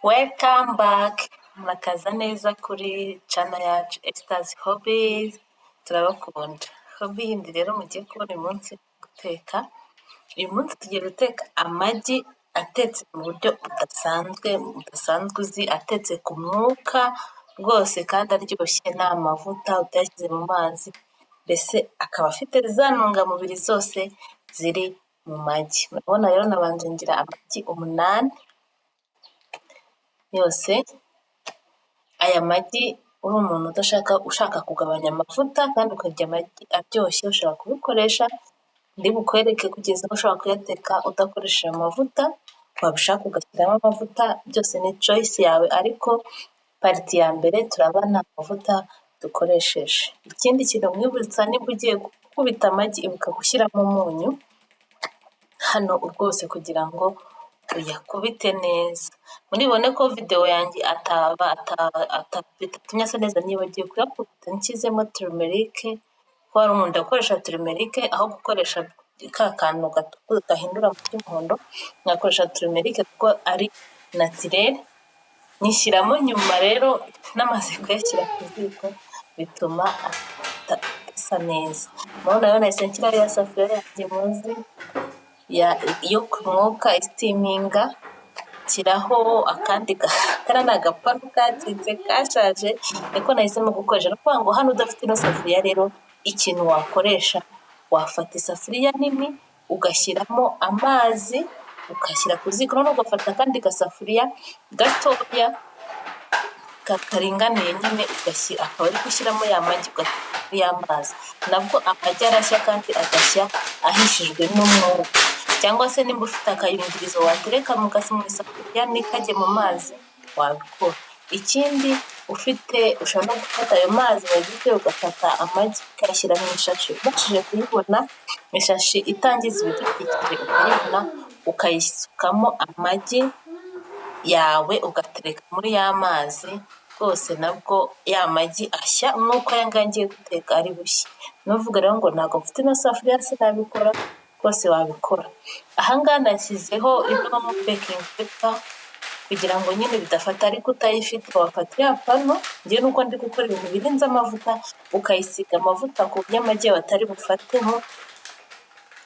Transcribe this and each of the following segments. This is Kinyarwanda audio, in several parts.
Welcome back murakaza neza kuri channel yacu Esther's Hobbies. Turabakunda. Hobby yindi rero mugiye kubona uyu munsi guteka. Uyu munsi tugiye guteka amagi atetse mu buryo budasanzwe uzi, atetse ku mwuka rwose kandi aryoshye, nta mavuta utayashyize mu mazi, mbese akaba afite za ntungamubiri zose ziri mu magi. Murabona rero nabanje ngira amagi 8 yose. Aya magi uri umuntu ushaka kugabanya amavuta kandi ukarya amagi aryoshye, ushobora kubikoresha. Ndi bukwereke kugeza aho ushobora kuyateka udakoresheje amavuta, wabishaka ugashyiramo amavuta, byose ni choice yawe, ariko pariti ya mbere turabona amavuta dukoresheje. Ikindi kintu mwibutsa, niba ugiye gukubita amagi ibuka gushyiramo umunyu hano rwose kugira ngo uyakubite neza. Muribone ko video yanjye bitatumye asa neza, nibagiye kuyakubita nshyizemo turmeric, ko hari umuntu akoresha turmeric aho gukoresha ka kantu gahindura mu cy'umuhondo, ngakoresha turmeric kuko ari naturel. Nyishyiramo nyuma rero namaze kuyashyira ku ziko, bituma asa neza. Murabona rero nahise nshyiraho ya safuriya yanjye muzi yo ku mwuka steaminga, nshyiraho akandi kariya ni agapanu kacitse kashaje, niko nahisemo gukoresha. Ni ukuvuga ngo hano udafite ino safuriya rero, ikintu wakoresha, wafata isafuriya nini ugashyiramo amazi, ugashyira ku ziko, noneho ugafata akandi gasafuriya gatoya karinganiye nyine, ugashyira, akaba ari gushyiramo ya magi y'amazi. Nabwo amagi arashya kandi agashya ahishijwe n'umwuka. Cyangwa se nimba ufite akayungirizo watereka mu isafuriya ntikajye mu mazi, wabikora. Ikindi ushobora no gufata ayo mazi wagize ugafata amagi ukayashyira mu ishashi. Ubashije kuyibona ishashi itangiza ibidukikije, ukayibona ukayisukamo amagi yawe ugatereka muri ya mazi rwose, nabwo ya magi ashya nk'uko aya ngaya ngiye guteka ari bushya. Nuvuga rero ngo ntabwo mfite ino safuriya sinabikora, rwose wabikora. Ahangaha nashyizeho ino baking paper kugira ngo nyine bidafata, ariko utayifite wafata ya pano. Njye nuko ndi gukora ibintu birinze amavuta, ukayisiga amavuta ku buryo amagi yawe atari bufateho,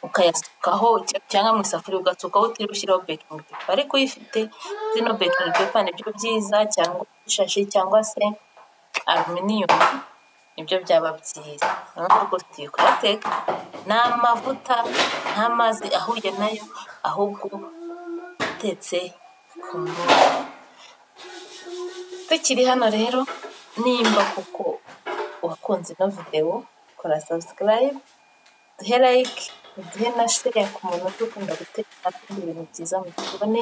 ukayasukaho cyangwa mu isafuriya ugasukaho utiri gushyiraho baking paper. Ariko uyifite zino baking paper nibyo byiza, cyangwa ishashi cyangwa se aluminium, nibyo byaba byiza. Ntabwo rwose tugiye kuyateka nta mavuta nta mazi ahuye nayo, ahubwo atetse ku mwuka. Tukiri hano rero, nimba kuko wakunze ino video, kora subscribe, duhe like, duhe na share ku muntu ukunda guteka ibintu byiza mu gikoni.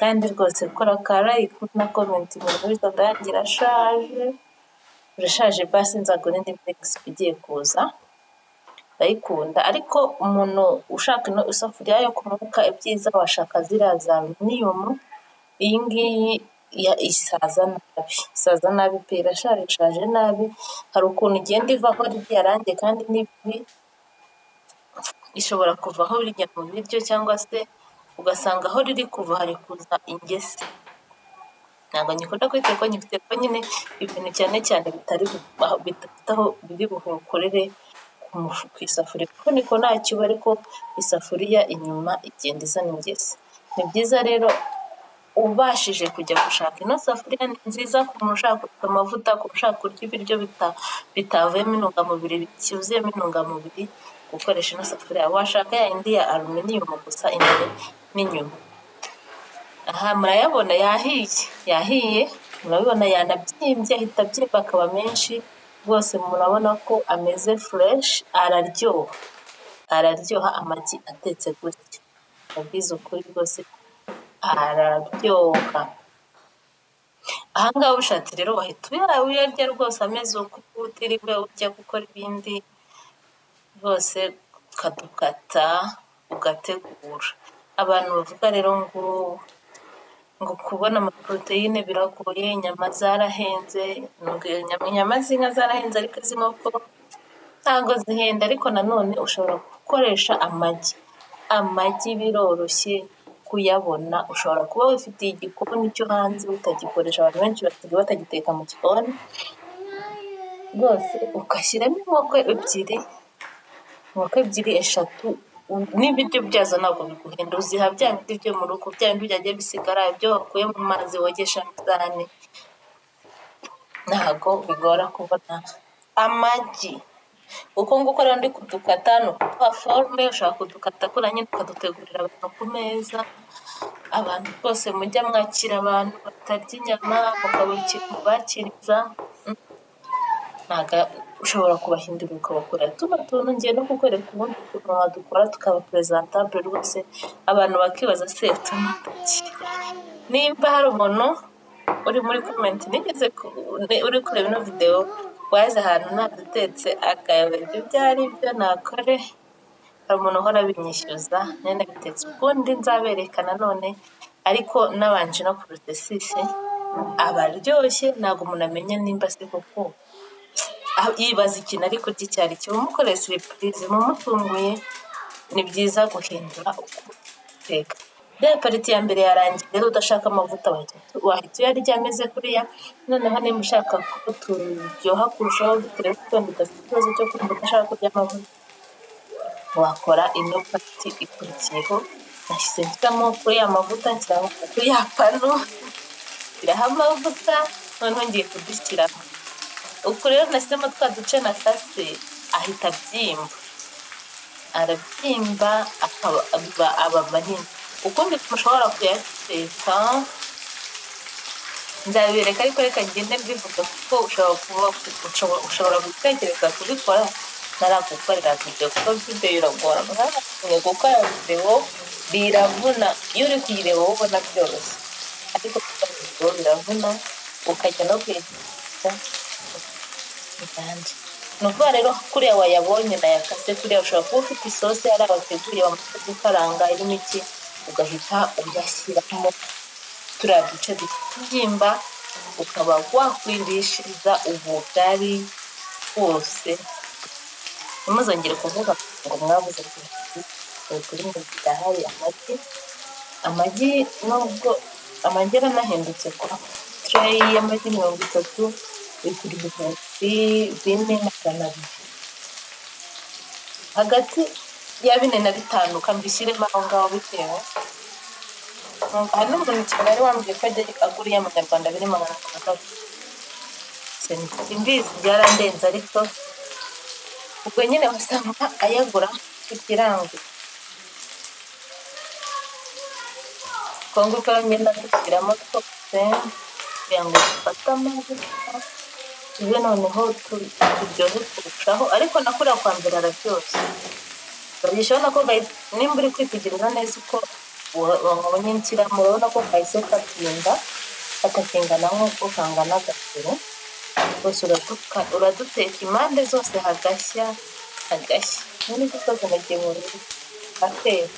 Kandi rwose gukora ka like na comment mu buryo bwagira urashaje, basi nzagura indi mix igiye kuza. Ndayikunda, ariko umuntu ushaka ino isafuriya yo ku mwuka, ibyiza washaka ziriya za aluminium. Iyi ngiyi isaza nabi pe, irashaje nabi. Hari ukuntu igenda ivaho ririya range kandi n'ibi ishobora kuvaho bijya mu biryo, cyangwa se ugasanga aho riri kuva hari kuza ingese. Ntabwo nyikunda kwiteka, nyifite ko nyine ibintu cyane cyane bidafite aho biri bukorere ku isafuriya, kuko niko ntacyo uba, ariko isafuriya inyuma igenda izana ingese. Ni byiza rero ubashije kujya gushaka ino safuriya, ni nziza ku muntu ushaka kurya amavuta, ku ushaka kurya ibiryo bitavuyemo intungamubiri, byuzuyemo intungamubiri, gukoresha ino safuriya. Washaka ya indi ya aluminium gusa imbere n'inyuma. Aha murayabona yahiye, murabibona yanabyimbye, ahita abyimba akaba menshi rwose. Murabona ko ameze fresh, araryoha amagi atetse gutya. Ubwiza ukuri rwose araryoha. Ahangaha ubishatse rero wahita uyarya rwose ameze uko, utiriwe ujya gukora ibindi, rwose ukadukata ugategura. Abantu bavuga rero ngo kubona amaproteine biragoye, inyama zarahenze. Inyama z'inka zarahenze, ariko iz'inkoko ntabwo zihenda. Ariko nanone ushobora gukoresha amagi biroroshye kuyabona. Ushobora kuba wifitiye igikoni cyo hanze utagikoresha, abantu benshi basigaye batagiteka mu gikoni, rwose ugashyiramo inkoko ebyiri eshatu, n'ibiryo byazo ntabwo biguhenda, uziha bya bindi byo mu rugo, bya bindi byagiye bisigara, ibyo wakuye mu mazi wogesha isahani, ntabwo bigora kubona amagi. Uko nguko rero ndi kudukata ni ukuduha forume, ushobora kudukata kuriya nyine ukadutegurira abantu ku meza, abantu rwose mujya mwakira abantu batarya inyama, mukabura ikintu mubakiriza, ushobora kubahindurira ukabakorera tuno tuntu. Ngiye no kukwereka ubundi ukuntu wadukora tukaba presentabule rwose, abantu bakibaza se tuno duki. Nimba hari umuntu uri muri komenti uri kureba ino videwo waje ahantu nadutetse akayoba ibyo ari byo nakore, hari umuntu uhora abinyishyuza, nene bitetse ukundi nzabereka nanone, ariko nabanje no porosesisi aba aryoshye, ntabwo umuntu amenya nimba se koko yibaza ikintu ari kurya icyo ari cyo. Umukoreye siripurize, mumutunguye, ni byiza guhindura uko uteka. Ya pariti ya mbere yarangiye, rero udashaka amavuta wahita uyarya ameze kuriya. Noneho nimba ushaka ko turyoha kurushaho, bitewe n'uko udafite ikibazo cyo kumva udashaka kurya amavuta, wakora ino pariti ikurikiyeho. Nashyize nshyiramo kuri ya mavuta, nshyiramo kuri ya panu, nshyiraho amavuta, noneho ngiye kudushyiramo. Uku rero nashyizemo twa duce nakase, ahita arabyimba aba manini. Ukundi mushobora kuyateka nzabibereka, ariko reka ngende mbivuga kuko ushobora gutekereza kubikora naragukorera video, kuko video iragora. Gukora video biravuna, iyo uri kuyireba wowe ubona byoroshye, ariko gukora video biravuna, ukajya no kwigisha ni ukuvuga rero kuriya wayabonye nayakase kuriya, ushobora kuba ufite isosi hari abateguriye bamaze gukaranga irimo iki, ugahita uyashyiramo turiya duce tubyimba, ukaba wakwirishiriza ubugari bwose. Ntimuzongere kuvuga ngo mwabuze kuri mu zidahari. Amagi nubwo amagi aranahindutse, kwa tureyi y'amagi 30 bigura ibihumbi 4 hagati ya 4 na 5, ukambishyiremo aho ngaho bitewe. Hari n'umuntu i Kigali wambwiye ko ajya agura iy'amanyarwanda 600. Simbizi, byarandenze, ariko ubwo nyine wasanga ayagura ku kirango. Kongo ukaba ngenda dushyiramo twose kugira ngo dufate amavuta, ibe noneho turyohe kurushaho, ariko nakuriya kwa mbere araryoshye. Urabona ko nimba uri kwitegereza neza uko wabonye nshyiramo, urabona ko kahise katakingana nk'uko kangana agasuru. Rwose uraduteka impande zose hagashya. Muri gukoze nagiye mu rugo ateka.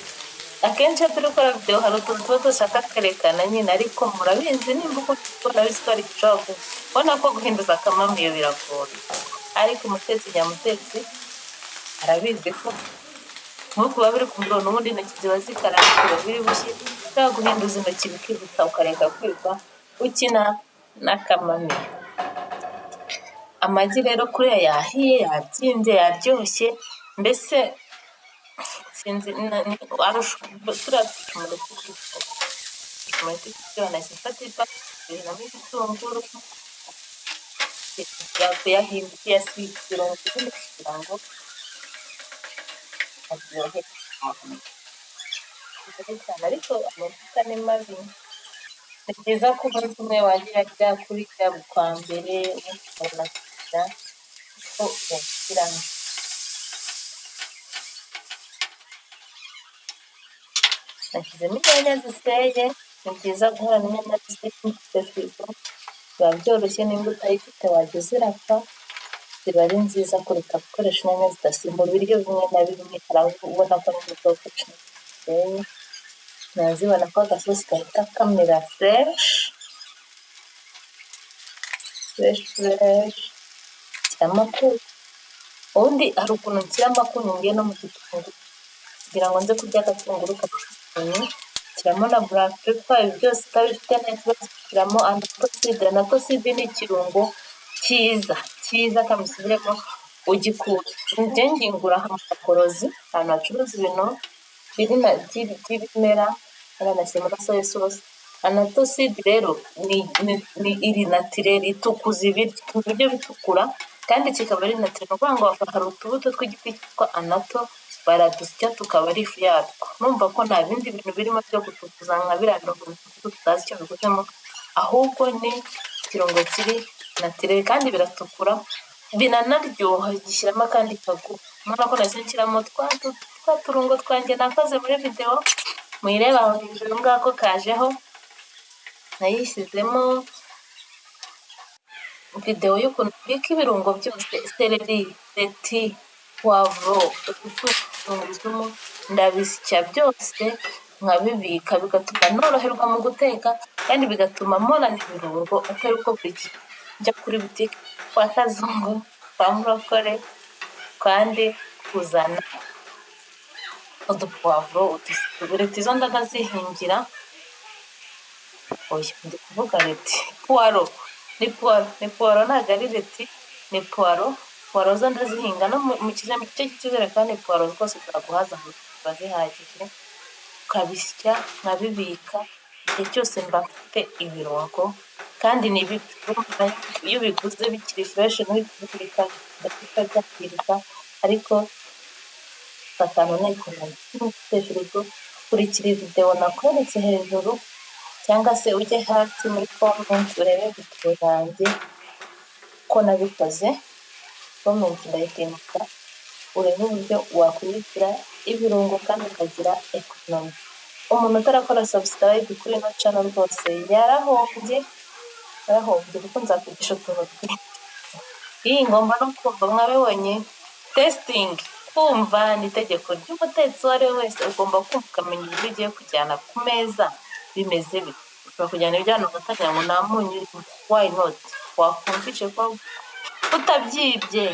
Akenshi iyo turi gukora video hari utuntu tuba dushaka twerekana nyine, ariko murabizi nimba uko nabizi ko ari gishobora kubona ko guhinduza akamamiyo biragora, ariko umutetsi nyamutetsi arabizi ko nk'uko biba biri ku murongo, ubundi intoki ziba zikarangira biri bushye, ushobora guhinduza intoki bikihuta ukareka kwirwa ukina n'akamamiyo. Amagi rero kuriya yahiye, yabyimbye, yaryoshye, mbese sinzi turiya ducumuro tw'igikoni nahise ifashisha igitunguru yakuyahinduye ikirungo kugira ngo aryohe cyane, ariko amavuta ni mabi. Ni byiza ko umunsi umwe wajya urya kuri ya kwa mbere, ukabona kugira ko uyashyiramo. Nashyizemo inyanya ziseye, ni byiza guhorana inyanya ziseye mufite firigo, biba byoroshye. nimba utayifite wajya uzirapfa, ziba ari nziza kuruta gukoresha inyanya zidasimbura ibiryo bimwe na bimwe. Hari ubona ko n'ubwo gukoresha inyanya ziseye, nazibona ko agasosi gahita kamera fureshi. Nshyiramo akunyu, ubundi hari ukuntu nshyiramo akunyu ngiye no mu gitunguru kugira ngo nze kurya agatunguru k'akunyu, shyiramo na black pepper, ibi byose utabifite nta kibazo, shyiramo anatoside. Anatoside ni ikirungo cyiza kamusubiremo ugikura. Njye ngingura mu makorozi, ahantu hacuruza ibintu by'ibimera, baranashyira muri soya sauce. Anatoside rero ni iri natirere, itukuza ibiryo bitukura, kandi kikaba ari natirere. Ni ukuvuga ngo hari utubuto tw'igiti cyitwa anato, baradusya tukaba ari ifu yatwo. Numva ko nta bindi bintu birimo byo gutukuza nka biriya bintu tutazi icyo bivuzemo, ahubwo ni ikirungo kiri natirere kandi biratukura, binanaryoha. Gishyiramo akandi kagu, urabona ko nahise nshyiramo twa turungo twanjye nakoze muri videwo, muyireba aho hejuru ngako kajeho, nayishyizemo videwo y'ukuntu mbika ibirungo byose, seleri, leti, puwavuro, tungurusumu, ndabisya byose nkabibika, bigatuma noroherwa mu guteka, kandi bigatuma mporana ibirungo, atari uko buri gihe njya kuri butike kwa kazungu, kwa murokore, kandi kuzana udupuwavuro, leti zo ndanazihingira. Oya, ndi kuvuga leti, puwaro, ni puwaro ntabwo ari leti, ni puwaro. Puwaro zo ndazihinga no mu gice cy'ikijerekani, puwaro rwose ziraguhaza, ziba zihagije. Ukabisya nkabibika, igihe cyose mba mfite ibirungo, kandi iyo ubiguze bikiri fureshi ntibibika byangirika, ariko akantu ni ukuntu ufite firigo. Kurikira videwo nakweretse hejuru, cyangwa se ujye hasi muri komenti urebe videwo yanjye ko nabikoze. Komenti ndayitinda, urebe uburyo wakwibikira ibirungo kandi ukagira ekonomi. Umuntu utarakora subscribe kuri ino channel rwose yarahombye, kuko nzakwigisha utuntu twinshi. Iyi ngomba no kumva, mwabibonye testing, kumva ni itegeko ry'umutetsi uwo ari we wese. Ugomba kumva ukamenya ibyo ugiye kujyana ku meza bimeze bite. Ushobora kujyana ibijyana ugatangira ngo nta munyu urimo, why not? Wakumvishe ko utabyibye,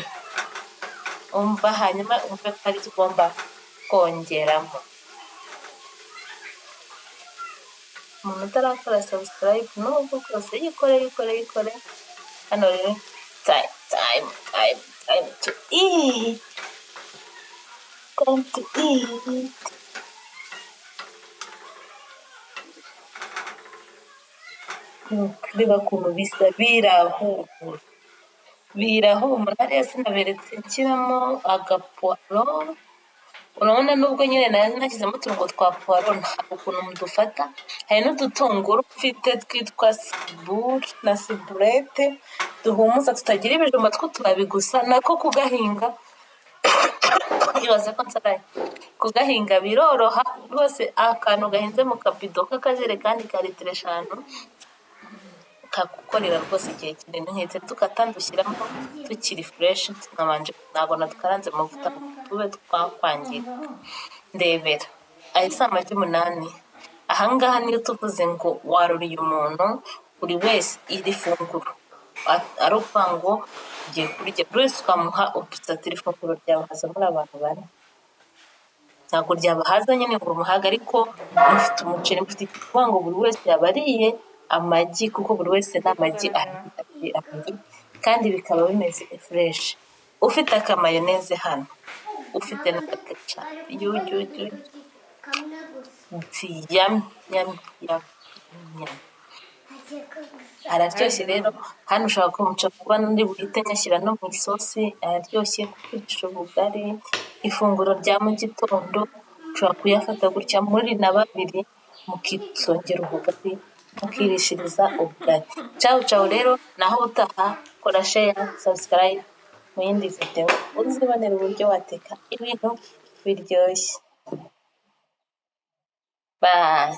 umva, hanyuma umve ko ari cyo ugomba kongeramo. Umuntu utarakora subscribe n'ubwo bwose yikore. Hano rero time to eat, come to eat. Reba ukuntu bisa, birahumura. Hariya sinaberetse nshyiramo agapuwaro, urabona nubwo nyine nashyizemo uturungo twa puwaro, ntabwo ukuntu mudufata. Hari n'udutunguru mfite twitwa sibure na siburete, duhumuza, tutagira ibijumba tw'utubabi gusa, nako kugahinga ibaze ko nsaraye kugahinga biroroha rwose. Akantu gahinze mu kabido k'akajerekani ka litiro 5 kagukorera rwose igihe kinini. Nketse tukatandushyiramo tukiri fureshi, ntabwo natukaranze amavuta tube twakwangirika. Ndebera, aya si amagi 8. Ahangaha niyo tuvuze ngo waruriye umuntu buri wese iri funguro, ari ukuvuga ngo ugiye kurya, buri wese ukamuha udusatira ifunguro ryabahaza muri abantu bane. Ntabwo ryabahaza nyine ngo umuhaga, ariko mufite umuceri, mufite kuvuga ngo buri wese yaba ariye amagi, kuko buri wese n'amagi abiri, kandi bikaba bimeze fureshi. Ufite akamayoneze hano, ufite n'agaca araryoshye rero. Hano ushobora kumuca kuba ndi buhite nyashyira no mu isosi, araryoshye kurisha ubugari. Ifunguro rya mu gitondo ushobora kuyafata gutya muri na babiri, mukisongera ubugari, mukirishiriza ubugari. Ciao rero, naho utaha. Kora share, subscribe mu yindi videwo, uzibonera uburyo wateka ibintu biryoshye. Bye.